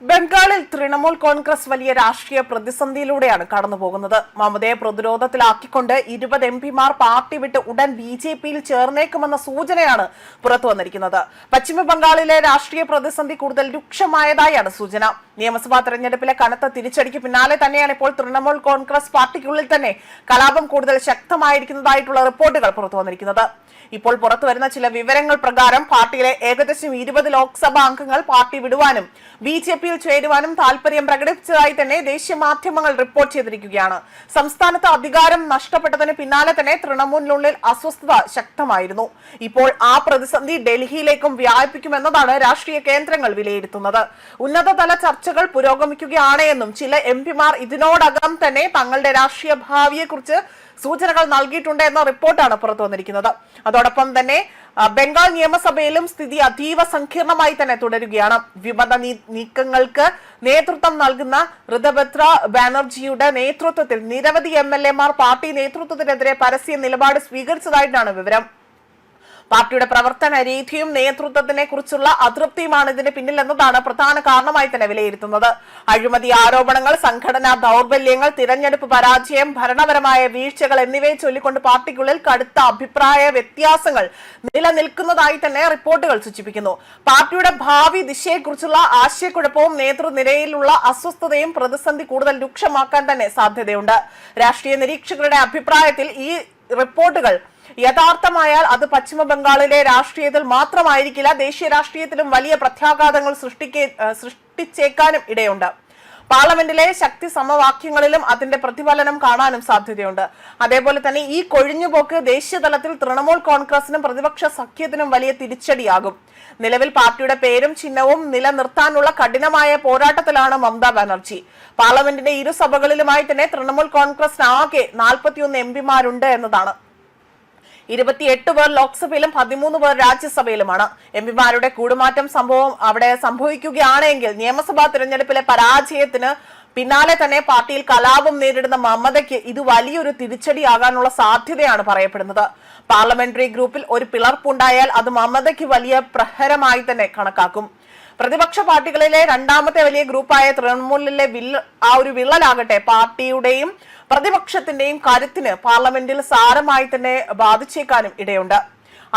ബംഗാളിൽ തൃണമൂൽ കോൺഗ്രസ് വലിയ രാഷ്ട്രീയ പ്രതിസന്ധിയിലൂടെയാണ് കടന്നുപോകുന്നത്. മമതയെ പ്രതിരോധത്തിലാക്കിക്കൊണ്ട് 20 എംപിമാർ പാർട്ടി വിട്ട് ഉടൻ ബിജെപിയിൽ ചേർന്നേക്കുമെന്ന സൂചനയാണ് പുറത്തുവന്നിരിക്കുന്നത്. പശ്ചിമ ബംഗാളിലെ രാഷ്ട്രീയ പ്രതിസന്ധി കൂടുതൽ രൂക്ഷമായതായാണ് സൂചന. നിയമസഭാ തെരഞ്ഞെടുപ്പിലെ കനത്ത തിരിച്ചടിക്ക് പിന്നാലെ തന്നെയാണ് ഇപ്പോൾ തൃണമൂൽ കോൺഗ്രസ് പാർട്ടിക്കുള്ളിൽ തന്നെ കലാപം കൂടുതൽ ശക്തമായിരിക്കുന്നതായിട്ടുള്ള റിപ്പോർട്ടുകൾ പുറത്തുവന്നിരിക്കുന്നത്. ഇപ്പോൾ പുറത്തുവരുന്ന ചില വിവരങ്ങൾ പ്രകാരം പാർട്ടിയിലെ ഏകദേശം 20 ലോക്സഭാ അംഗങ്ങൾ പാർട്ടി വിടുവാനും ബിജെപിയിൽ ചേരുവാനും താൽപര്യം പ്രകടിപ്പിച്ചതായി തന്നെ ദേശീയ മാധ്യമങ്ങൾ റിപ്പോർട്ട് ചെയ്തിരിക്കുകയാണ്. സംസ്ഥാനത്ത് അധികാരം നഷ്ടപ്പെട്ടതിന് പിന്നാലെ തന്നെ തൃണമൂലിനുള്ളിൽ അസ്വസ്ഥത ശക്തമായിരുന്നു. ഇപ്പോൾ ആ പ്രതിസന്ധി ഡൽഹിയിലേക്കും വ്യാപിക്കുമെന്നതാണ് രാഷ്ട്രീയ കേന്ദ്രങ്ങൾ വിലയിരുത്തുന്നത്. ഉന്നതതല ചർച്ചകൾ പുരോഗമിക്കുകയാണ് എന്നും ചില എംപിമാർ ഇതിനോടകം തന്നെ തങ്ങളുടെ രാഷ്ട്രീയ ഭാവിയെക്കുറിച്ച് സൂചനകൾ നൽകിയിട്ടുണ്ട് എന്ന റിപ്പോർട്ടാണ് പുറത്തു വന്നിരിക്കുന്നത്. അതോടൊപ്പം തന്നെ ബംഗാൾ നിയമസഭയിലും സ്ഥിതി അതീവ സങ്കീർണമായി തന്നെ തുടരുകയാണ്. വിമത നീക്കങ്ങൾക്ക് നേതൃത്വം നൽകുന്ന ഋതഭദ്ര ബാനർജിയുടെ നേതൃത്വത്തിൽ നിരവധി MLA-മാർ പാർട്ടി നേതൃത്വത്തിനെതിരെ പരസ്യ നിലപാട് സ്വീകരിച്ചതായിട്ടാണ് വിവരം. പാർട്ടിയുടെ പ്രവർത്തന രീതിയും നേതൃത്വത്തിനെ കുറിച്ചുള്ള അതൃപ്തിയുമാണ് ഇതിന് പിന്നിൽ എന്നതാണ് പ്രധാന കാരണമായി തന്നെ വിലയിരുത്തുന്നത്. അഴിമതി ആരോപണങ്ങൾ, സംഘടനാ ദൗർബല്യങ്ങൾ, തിരഞ്ഞെടുപ്പ് പരാജയം, ഭരണപരമായ വീഴ്ചകൾ എന്നിവയെ ചൊല്ലിക്കൊണ്ട് പാർട്ടിക്കുള്ളിൽ കടുത്ത അഭിപ്രായ വ്യത്യാസങ്ങൾ നിലനിൽക്കുന്നതായി തന്നെ റിപ്പോർട്ടുകൾ സൂചിപ്പിക്കുന്നു. പാർട്ടിയുടെ ഭാവി ദിശയെക്കുറിച്ചുള്ള ആശയക്കുഴപ്പവും നേതൃനിരയിലുള്ള അസ്വസ്ഥതയും പ്രതിസന്ധി കൂടുതൽ രൂക്ഷമാക്കാൻ തന്നെ സാധ്യതയുണ്ട്. രാഷ്ട്രീയ നിരീക്ഷകരുടെ അഭിപ്രായത്തിൽ ഈ റിപ്പോർട്ടുകൾ യഥാർത്ഥമായാൽ അത് പശ്ചിമ ബംഗാളിലെ രാഷ്ട്രീയത്തിൽ മാത്രമായിരിക്കില്ല, ദേശീയ രാഷ്ട്രീയത്തിലും വലിയ പ്രത്യാഘാതങ്ങൾ സൃഷ്ടിച്ചേക്കാനും ഇടയുണ്ട്. പാർലമെന്റിലെ ശക്തി സമവാക്യങ്ങളിലും അതിന്റെ പ്രതിഫലനം കാണാനും സാധ്യതയുണ്ട്. അതേപോലെ തന്നെ ഈ കൊഴിഞ്ഞുപോക്ക് ദേശീയ തലത്തിൽ തൃണമൂൽ കോൺഗ്രസിനും പ്രതിപക്ഷ സഖ്യത്തിനും വലിയ തിരിച്ചടിയാകും. നിലവിൽ പാർട്ടിയുടെ പേരും ചിഹ്നവും നിലനിർത്താനുള്ള കഠിനമായ പോരാട്ടത്തിലാണ് മമതാ ബാനർജി. പാർലമെന്റിന്റെ ഇരു സഭകളിലുമായി തന്നെ തൃണമൂൽ കോൺഗ്രസിന് ആകെ 41 എംപിമാരുണ്ട് എന്നതാണ്. 28 പേർ ലോക്സഭയിലും 13 പേർ രാജ്യസഭയിലുമാണ്. എംപിമാരുടെ കൂടുമാറ്റം സംഭവം അവിടെ സംഭവിക്കുകയാണെങ്കിൽ നിയമസഭാ തിരഞ്ഞെടുപ്പിലെ പരാജയത്തിന് പിന്നാലെ തന്നെ പാർട്ടിയിൽ കലാപം നേരിടുന്ന മമതയ്ക്ക് ഇത് വലിയൊരു തിരിച്ചടിയാകാനുള്ള സാധ്യതയാണ് പറയപ്പെടുന്നത്. പാർലമെന്ററി ഗ്രൂപ്പിൽ ഒരു പിളർപ്പുണ്ടായാൽ അത് മമതയ്ക്ക് വലിയ പ്രഹരമായി തന്നെ കണക്കാക്കും. പ്രതിപക്ഷ പാർട്ടികളിലെ രണ്ടാമത്തെ വലിയ ഗ്രൂപ്പായ തൃണമൂലിലെ ആ ഒരു വിള്ളലാകട്ടെ പാർട്ടിയുടെയും പ്രതിപക്ഷത്തിന്റെയും കരുത്തിന് പാർലമെന്റിൽ സാരമായി തന്നെ ബാധിച്ചേക്കാനും ഇടയുണ്ട്.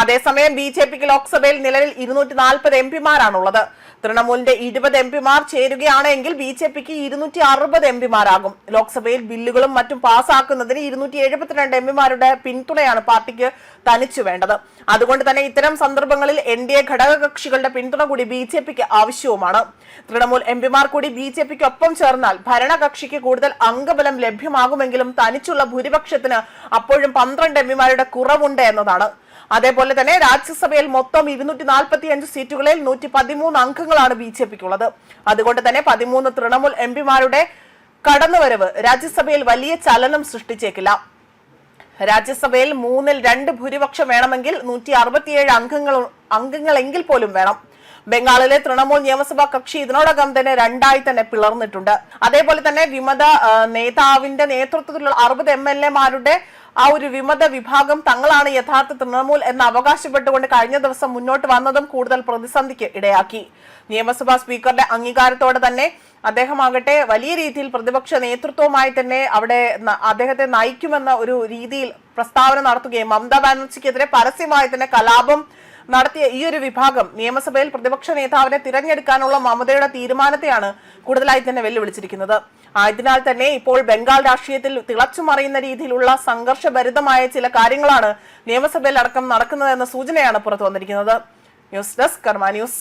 അതേസമയം ബിജെപിക്ക് ലോക്സഭയിൽ നിലവിൽ 240 എംപിമാരാണുള്ളത്. തൃണമൂലിന്റെ 20 എംപിമാർ ചേരുകയാണെങ്കിൽ ബിജെപിക്ക് 260 എംപിമാരാകും. ലോക്സഭയിൽ ബില്ലുകളും മറ്റും പാസ്സാക്കുന്നതിന് 272 എംപിമാരുടെ പിന്തുണയാണ് പാർട്ടിക്ക് തനിച്ചു വേണ്ടത്. അതുകൊണ്ട് തന്നെ ഇത്തരം സന്ദർഭങ്ങളിൽ NDA ഘടകകക്ഷികളുടെ പിന്തുണ കൂടി ബിജെപിക്ക് ആവശ്യവുമാണ്. തൃണമൂൽ എംപിമാർ കൂടി ബിജെപിക്ക് ഒപ്പം ചേർന്നാൽ ഭരണകക്ഷിക്ക് കൂടുതൽ അംഗബലം ലഭ്യമാകുമെങ്കിലും തനിച്ചുള്ള ഭൂരിപക്ഷത്തിന് അപ്പോഴും 12 എംപിമാരുടെ കുറവുണ്ട് എന്നതാണ്. അതേപോലെ തന്നെ രാജ്യസഭയിൽ മൊത്തം 245 സീറ്റുകളിൽ 113 അംഗങ്ങളാണ് ബിജെപിക്കുള്ളത്. അതുകൊണ്ട് തന്നെ 13 തൃണമൂൽ എംപിമാരുടെ കടന്നുവരവ് രാജ്യസഭയിൽ വലിയ ചലനം സൃഷ്ടിച്ചേക്കില്ല. രാജ്യസഭയിൽ 2/3 ഭൂരിപക്ഷം വേണമെങ്കിൽ 167 അംഗങ്ങളെങ്കിൽ പോലും വേണം. ബംഗാളിലെ തൃണമൂൽ നിയമസഭാ കക്ഷി ഇതിനോടകം തന്നെ 2ആയി തന്നെ പിളർന്നിട്ടുണ്ട്. അതേപോലെ തന്നെ വിമത നേതാവിന്റെ നേതൃത്വത്തിലുള്ള 60 MLA-മാരുടെ ആ ഒരു വിമത വിഭാഗം തങ്ങളാണ് യഥാർത്ഥ തൃണമൂൽ എന്ന് അവകാശപ്പെട്ടുകൊണ്ട് കഴിഞ്ഞ ദിവസം മുന്നോട്ട് വന്നതും കൂടുതൽ പ്രതിസന്ധിക്ക് ഇടയാക്കി. നിയമസഭാ സ്പീക്കറുടെ അംഗീകാരത്തോടെ തന്നെ അദ്ദേഹമാകട്ടെ വലിയ രീതിയിൽ പ്രതിപക്ഷ നേതൃത്വവുമായി തന്നെ അവിടെ അദ്ദേഹത്തെ നയിക്കുമെന്ന ഒരു രീതിയിൽ പ്രസ്താവന നടത്തുകയും മമതാ ബാനർജിക്കെതിരെ പരസ്യമായി തന്നെ കലാപം നടത്തിയ ഈ ഒരു വിഭാഗം നിയമസഭയിൽ പ്രതിപക്ഷ നേതാവിനെ തിരഞ്ഞെടുക്കാനുള്ള മമതയുടെ തീരുമാനത്തെയാണ് കൂടുതലായി തന്നെ വെല്ലുവിളിച്ചിരിക്കുന്നത്. ആയതിനാൽ തന്നെ ഇപ്പോൾ ബംഗാൾ രാഷ്ട്രീയത്തിൽ തിളച്ചുമറിയുന്ന രീതിയിലുള്ള സംഘർഷഭരിതമായ ചില കാര്യങ്ങളാണ് നിയമസഭയിൽ അടക്കം നടക്കുന്നതെന്ന സൂചനയാണ് പുറത്തു വന്നിരിക്കുന്നത്. ന്യൂസ് ഡെസ്ക് കർമ്മ ന്യൂസ്.